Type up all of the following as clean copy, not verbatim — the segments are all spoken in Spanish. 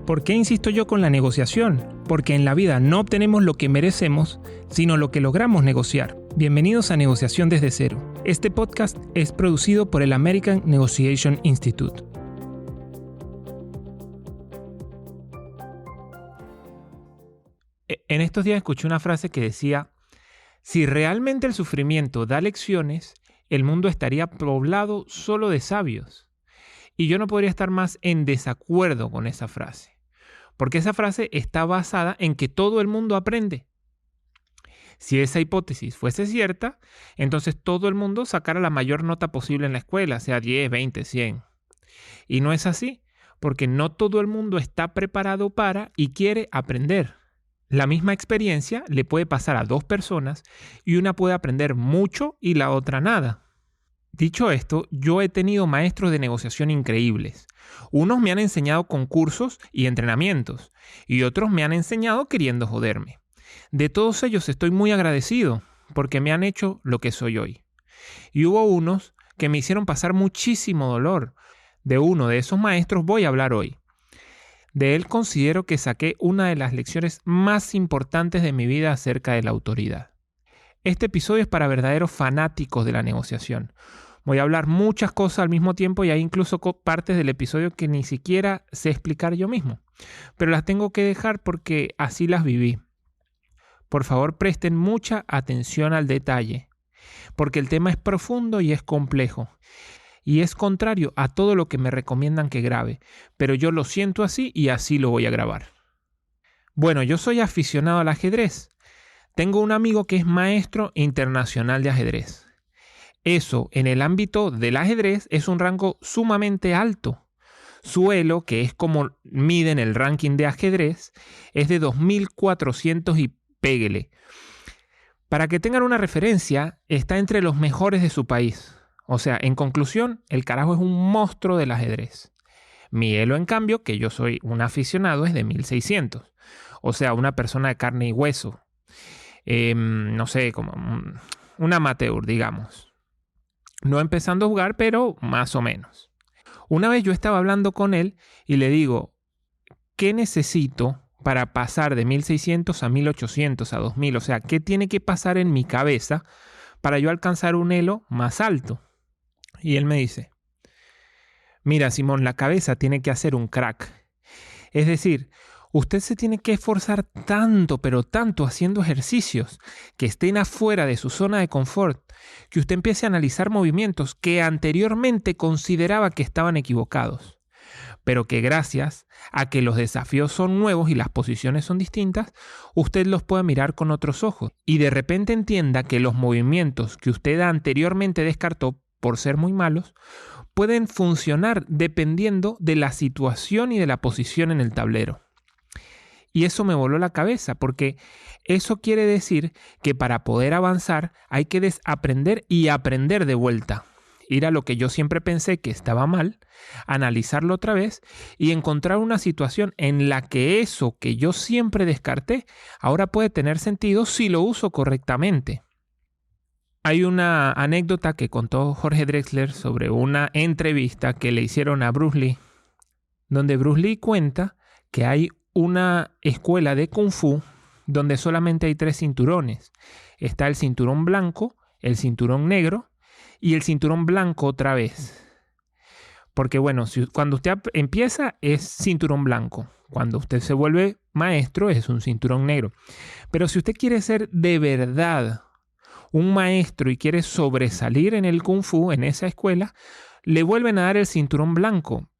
¿Por qué insisto yo con la negociación? Porque en la vida no obtenemos lo que merecemos, sino lo que logramos negociar. Bienvenidos a Negociación desde Cero. Este podcast es producido por el American Negotiation Institute. En estos días escuché una frase que decía: si realmente el sufrimiento da lecciones, el mundo estaría poblado solo de sabios. Y yo no podría estar más en desacuerdo con esa frase, porque esa frase está basada en que todo el mundo aprende. Si esa hipótesis fuese cierta, entonces todo el mundo sacara la mayor nota posible en la escuela, sea 10, 20, 100. Y no es así, porque no todo el mundo está preparado para y quiere aprender. La misma experiencia le puede pasar a dos personas y una puede aprender mucho y la otra nada. Dicho esto, yo he tenido maestros de negociación increíbles. Unos me han enseñado con cursos y entrenamientos y otros me han enseñado queriendo joderme. De todos ellos estoy muy agradecido porque me han hecho lo que soy hoy. Y hubo unos que me hicieron pasar muchísimo dolor. De uno de esos maestros voy a hablar hoy. De él considero que saqué una de las lecciones más importantes de mi vida acerca de la autoridad. Este episodio es para verdaderos fanáticos de la negociación. Voy a hablar muchas cosas al mismo tiempo y hay incluso partes del episodio que ni siquiera sé explicar yo mismo. Pero las tengo que dejar porque así las viví. Por favor, presten mucha atención al detalle, porque el tema es profundo y es complejo. Y es contrario a todo lo que me recomiendan que grabe, pero yo lo siento así y así lo voy a grabar. Bueno, yo soy aficionado al ajedrez. Tengo un amigo que es maestro internacional de ajedrez. Eso, en el ámbito del ajedrez, es un rango sumamente alto. Su elo, que es como miden el ranking de ajedrez, es de 2400 y péguele. Para que tengan una referencia, está entre los mejores de su país. O sea, en conclusión, el carajo es un monstruo del ajedrez. Mi elo, en cambio, que yo soy un aficionado, es de 1600. O sea, una persona de carne y hueso. No sé, como un amateur, digamos. No empezando a jugar, pero más o menos. Una vez yo estaba hablando con él y le digo, ¿qué necesito para pasar de 1600 a 1800 a 2000? O sea, ¿qué tiene que pasar en mi cabeza para yo alcanzar un elo más alto? Y él me dice, mira, Simón, la cabeza tiene que hacer un crack. Es decir, usted se tiene que esforzar tanto, pero tanto haciendo ejercicios que estén afuera de su zona de confort, que usted empiece a analizar movimientos que anteriormente consideraba que estaban equivocados, pero que gracias a que los desafíos son nuevos y las posiciones son distintas, usted los puede mirar con otros ojos y de repente entienda que los movimientos que usted anteriormente descartó por ser muy malos, pueden funcionar dependiendo de la situación y de la posición en el tablero. Y eso me voló la cabeza, porque eso quiere decir que para poder avanzar hay que desaprender y aprender de vuelta. Ir a lo que yo siempre pensé que estaba mal, analizarlo otra vez y encontrar una situación en la que eso que yo siempre descarté ahora puede tener sentido si lo uso correctamente. Hay una anécdota que contó Jorge Drexler sobre una entrevista que le hicieron a Bruce Lee, donde Bruce Lee cuenta que hay una escuela de Kung Fu donde solamente hay 3 cinturones. Está el cinturón blanco, el cinturón negro y el cinturón blanco otra vez. Porque bueno, cuando usted empieza es cinturón blanco. Cuando usted se vuelve maestro es un cinturón negro. Pero si usted quiere ser de verdad un maestro y quiere sobresalir en el Kung Fu, en esa escuela, le vuelven a dar el cinturón blanco.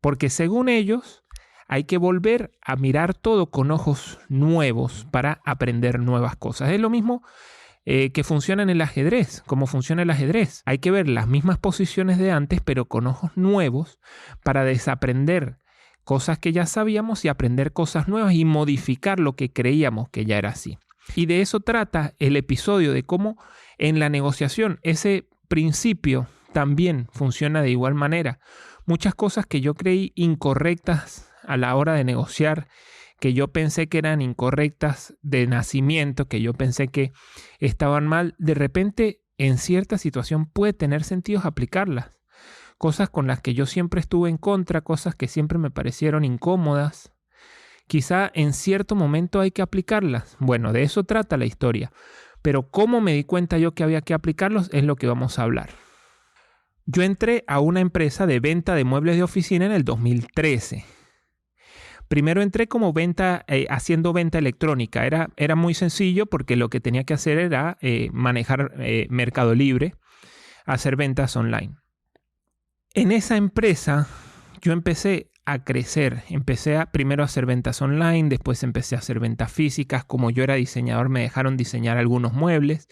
Porque según ellos, hay que volver a mirar todo con ojos nuevos para aprender nuevas cosas. Es lo mismo que funciona en el ajedrez, como funciona el ajedrez. Hay que ver las mismas posiciones de antes, pero con ojos nuevos para desaprender cosas que ya sabíamos y aprender cosas nuevas y modificar lo que creíamos que ya era así. Y de eso trata el episodio, de cómo en la negociación ese principio también funciona de igual manera. Muchas cosas que yo creí incorrectas a la hora de negociar, que yo pensé que eran incorrectas de nacimiento, que yo pensé que estaban mal, de repente en cierta situación puede tener sentido aplicarlas. Cosas con las que yo siempre estuve en contra, cosas que siempre me parecieron incómodas, Quizá en cierto momento hay que aplicarlas. Bueno, de eso trata la historia. Pero cómo me di cuenta yo que había que aplicarlos es lo que vamos a hablar. Yo entré a una empresa de venta de muebles de oficina en el 2013. Primero entré como haciendo venta electrónica. Era muy sencillo porque lo que tenía que hacer era manejar Mercado Libre, hacer ventas online. En esa empresa yo empecé a crecer. Primero a hacer ventas online, después empecé a hacer ventas físicas. Como yo era diseñador, me dejaron diseñar algunos muebles,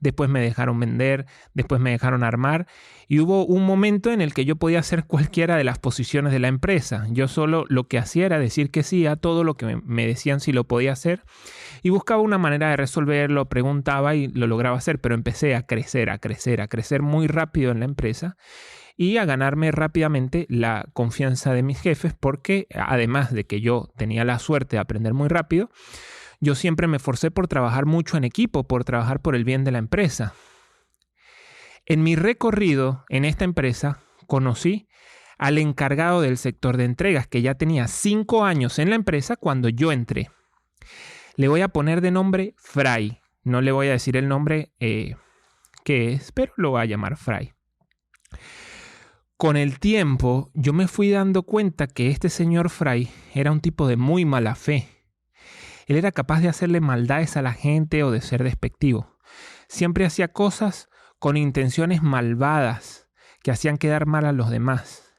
después me dejaron vender, después me dejaron armar. Y hubo un momento en el que yo podía hacer cualquiera de las posiciones de la empresa. Yo solo lo que hacía era decir que sí a todo lo que me decían si lo podía hacer y buscaba una manera de resolverlo, preguntaba y lo lograba hacer, pero empecé a crecer muy rápido en la empresa y a ganarme rápidamente la confianza de mis jefes porque además de que yo tenía la suerte de aprender muy rápido, yo siempre me esforcé por trabajar mucho en equipo, por trabajar por el bien de la empresa. En mi recorrido en esta empresa conocí al encargado del sector de entregas que ya tenía 5 años en la empresa cuando yo entré. Le voy a poner de nombre Fray. No le voy a decir el nombre que es, pero lo voy a llamar Fray. Con el tiempo yo me fui dando cuenta que este señor Fray era un tipo de muy mala fe. Él era capaz de hacerle maldades a la gente o de ser despectivo. Siempre hacía cosas con intenciones malvadas que hacían quedar mal a los demás.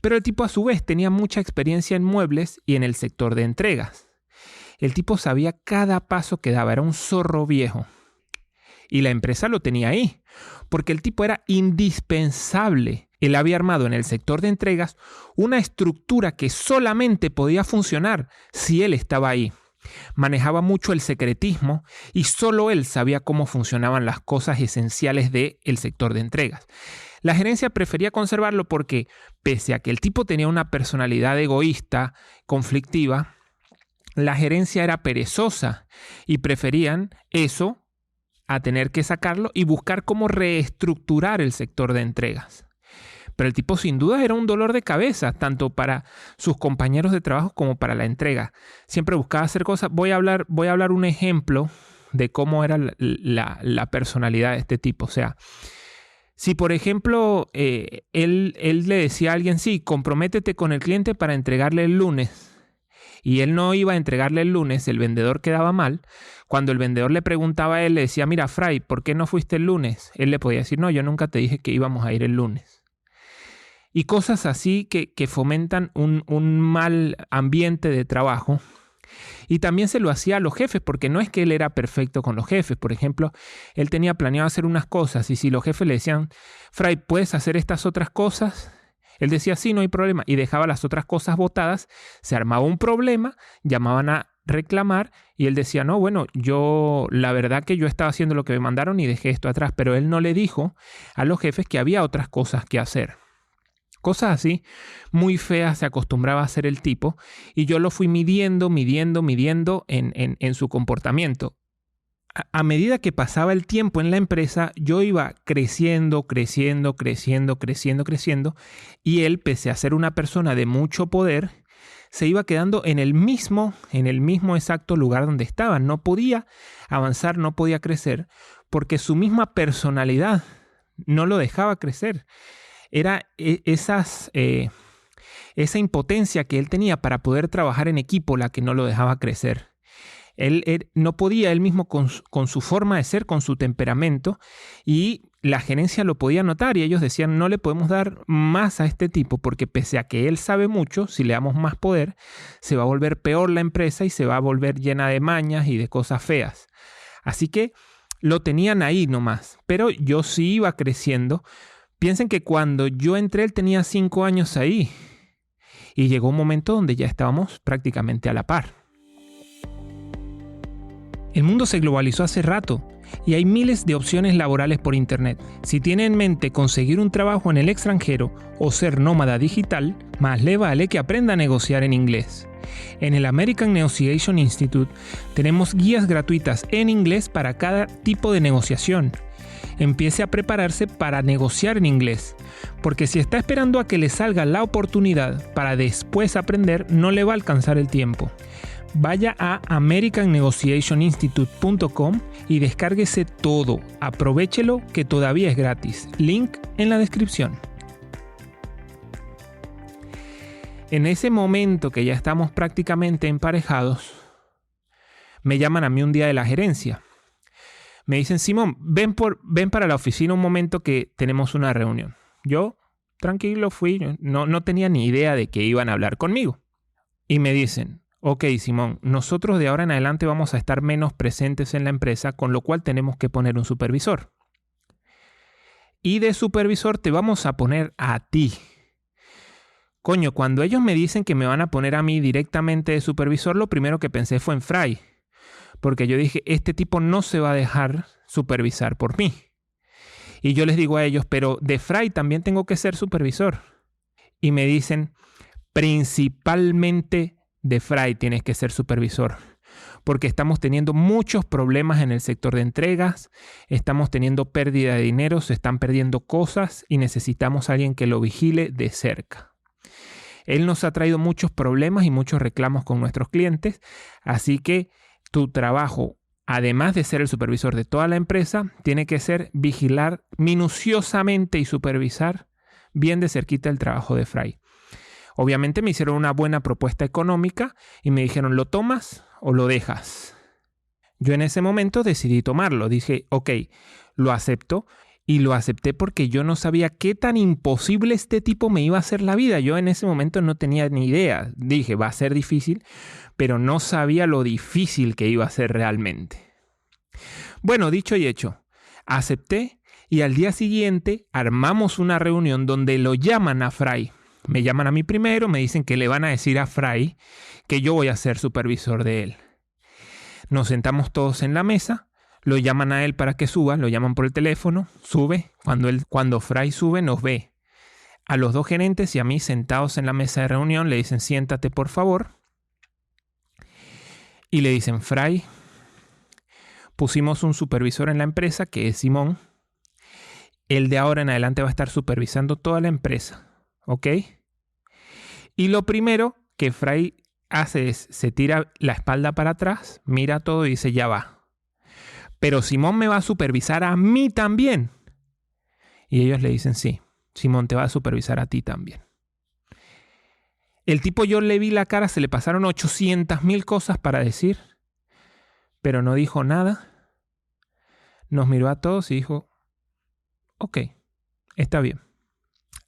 Pero el tipo a su vez tenía mucha experiencia en muebles y en el sector de entregas. El tipo sabía cada paso que daba, era un zorro viejo. Y la empresa lo tenía ahí, porque el tipo era indispensable. Él había armado en el sector de entregas una estructura que solamente podía funcionar si él estaba ahí. Manejaba mucho el secretismo y solo él sabía cómo funcionaban las cosas esenciales del sector de entregas. La gerencia prefería conservarlo porque, pese a que el tipo tenía una personalidad egoísta, conflictiva, la gerencia era perezosa y preferían eso a tener que sacarlo y buscar cómo reestructurar el sector de entregas. Pero el tipo sin duda era un dolor de cabeza, tanto para sus compañeros de trabajo como para la entrega. Siempre buscaba hacer cosas. Voy a hablar un ejemplo de cómo era la personalidad de este tipo. O sea, si por ejemplo él le decía a alguien, sí, comprométete con el cliente para entregarle el lunes, y él no iba a entregarle el lunes, el vendedor quedaba mal. Cuando el vendedor le preguntaba a él, le decía, mira, Fray, ¿por qué no fuiste el lunes? Él le podía decir, no, yo nunca te dije que íbamos a ir el lunes. Y cosas así que fomentan un mal ambiente de trabajo. Y también se lo hacía a los jefes, porque no es que él era perfecto con los jefes. Por ejemplo, él tenía planeado hacer unas cosas y si los jefes le decían, Fray, ¿puedes hacer estas otras cosas? Él decía, sí, no hay problema. Y dejaba las otras cosas botadas, se armaba un problema, llamaban a reclamar y él decía, no, bueno, la verdad que yo estaba haciendo lo que me mandaron y dejé esto atrás. Pero él no le dijo a los jefes que había otras cosas que hacer. Cosas así, muy feas se acostumbraba a hacer el tipo y yo lo fui midiendo en su comportamiento. A medida que pasaba el tiempo en la empresa, yo iba creciendo y él, pese a ser una persona de mucho poder, se iba quedando en el mismo exacto lugar donde estaba. No podía avanzar, no podía crecer porque su misma personalidad no lo dejaba crecer. Era esa impotencia que él tenía para poder trabajar en equipo la que no lo dejaba crecer. Él no podía él mismo con su forma de ser, con su temperamento, y la gerencia lo podía notar y ellos decían, no le podemos dar más a este tipo porque pese a que él sabe mucho, si le damos más poder, se va a volver peor la empresa y se va a volver llena de mañas y de cosas feas. Así que lo tenían ahí nomás, pero yo sí iba creciendo. Piensen que cuando yo entré él tenía 5 años ahí y llegó un momento donde ya estábamos prácticamente a la par. El mundo se globalizó hace rato y hay miles de opciones laborales por internet. Si tiene en mente conseguir un trabajo en el extranjero o ser nómada digital, más le vale que aprenda a negociar en inglés. En el American Negotiation Institute tenemos guías gratuitas en inglés para cada tipo de negociación. empiece a prepararse para negociar en inglés, porque si está esperando a que le salga la oportunidad para después aprender, no le va a alcanzar el tiempo. Vaya a americannegotiationinstitute.com y descárguese todo. Aprovéchelo que todavía es gratis. Link en la descripción. En ese momento que ya estamos prácticamente emparejados, me llaman a mí un día de la gerencia. Me dicen, Simón, ven para la oficina un momento que tenemos una reunión. Yo, tranquilo, fui. No tenía ni idea de que iban a hablar conmigo. Y me dicen, ok, Simón, nosotros de ahora en adelante vamos a estar menos presentes en la empresa, con lo cual tenemos que poner un supervisor. Y de supervisor te vamos a poner a ti. Coño, cuando ellos me dicen que me van a poner a mí directamente de supervisor, lo primero que pensé fue en Fray. Porque yo dije, este tipo no se va a dejar supervisar por mí. Y yo les digo a ellos, pero de Fray también tengo que ser supervisor. Y me dicen, principalmente de Fray tienes que ser supervisor, porque estamos teniendo muchos problemas en el sector de entregas, estamos teniendo pérdida de dinero, se están perdiendo cosas y necesitamos a alguien que lo vigile de cerca. Él nos ha traído muchos problemas y muchos reclamos con nuestros clientes, así que tu trabajo, además de ser el supervisor de toda la empresa, tiene que ser vigilar minuciosamente y supervisar bien de cerquita el trabajo de Fray. Obviamente me hicieron una buena propuesta económica y me dijeron, ¿lo tomas o lo dejas? Yo en ese momento decidí tomarlo. Dije, ok, lo acepto. Y lo acepté porque yo no sabía qué tan imposible este tipo me iba a hacer la vida. Yo en ese momento no tenía ni idea. Dije, va a ser difícil, pero no sabía lo difícil que iba a ser realmente. Bueno, dicho y hecho, acepté y al día siguiente armamos una reunión donde lo llaman a Fray. Me llaman a mí primero, me dicen que le van a decir a Fray que yo voy a ser supervisor de él. Nos sentamos todos en la mesa, lo llaman a él para que suba, lo llaman por el teléfono, sube. Cuando Fray sube nos ve a los dos gerentes y a mí sentados en la mesa de reunión, le dicen siéntate por favor. Y le dicen, Fray, pusimos un supervisor en la empresa que es Simón. Él de ahora en adelante va a estar supervisando toda la empresa. ¿Ok? Y lo primero que Fray hace es, se tira la espalda para atrás, mira todo y dice, ya va. Pero Simón me va a supervisar a mí también. Y ellos le dicen, sí, Simón te va a supervisar a ti también. El tipo, yo le vi la cara, se le pasaron 800,000 cosas para decir, pero no dijo nada. Nos miró a todos y dijo, ok, está bien.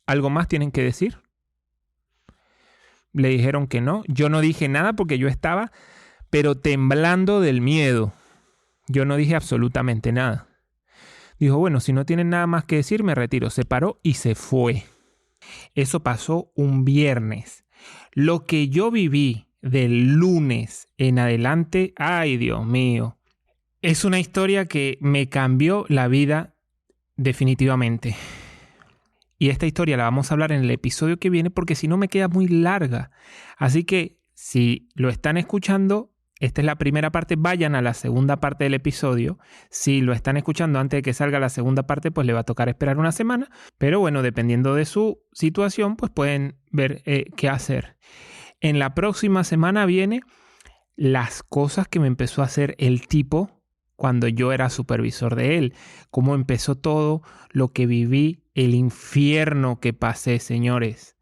¿Algo más tienen que decir? Le dijeron que no. Yo no dije nada porque yo estaba, pero temblando del miedo. Yo no dije absolutamente nada. Dijo, bueno, si no tienen nada más que decir, me retiro. Se paró y se fue. Eso pasó un viernes. Lo que yo viví del lunes en adelante, ay Dios mío, es una historia que me cambió la vida definitivamente. Y esta historia la vamos a hablar en el episodio que viene porque si no me queda muy larga. Así que si lo están escuchando, esta es la primera parte, vayan a la segunda parte del episodio. Si lo están escuchando antes de que salga la segunda parte, pues le va a tocar esperar una semana. Pero bueno, dependiendo de su situación, pues pueden ver qué hacer. En la próxima semana viene las cosas que me empezó a hacer el tipo cuando yo era supervisor de él. Cómo empezó todo, lo que viví, el infierno que pasé, señores.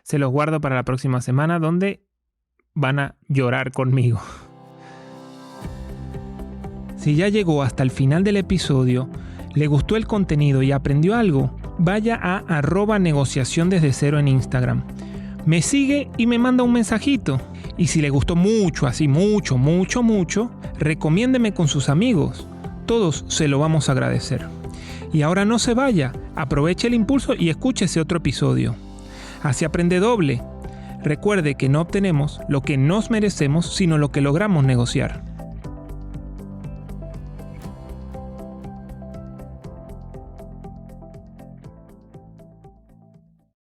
Se los guardo para la próxima semana donde van a llorar conmigo. Si ya llegó hasta el final del episodio, le gustó el contenido y aprendió algo, vaya a @negociaciondesdecero en Instagram. Me sigue y me manda un mensajito. Y si le gustó mucho, así mucho, recomiéndeme con sus amigos. Todos se lo vamos a agradecer. Y ahora no se vaya, aproveche el impulso y escuche ese otro episodio. Así aprende doble. Recuerde que no obtenemos lo que nos merecemos, sino lo que logramos negociar.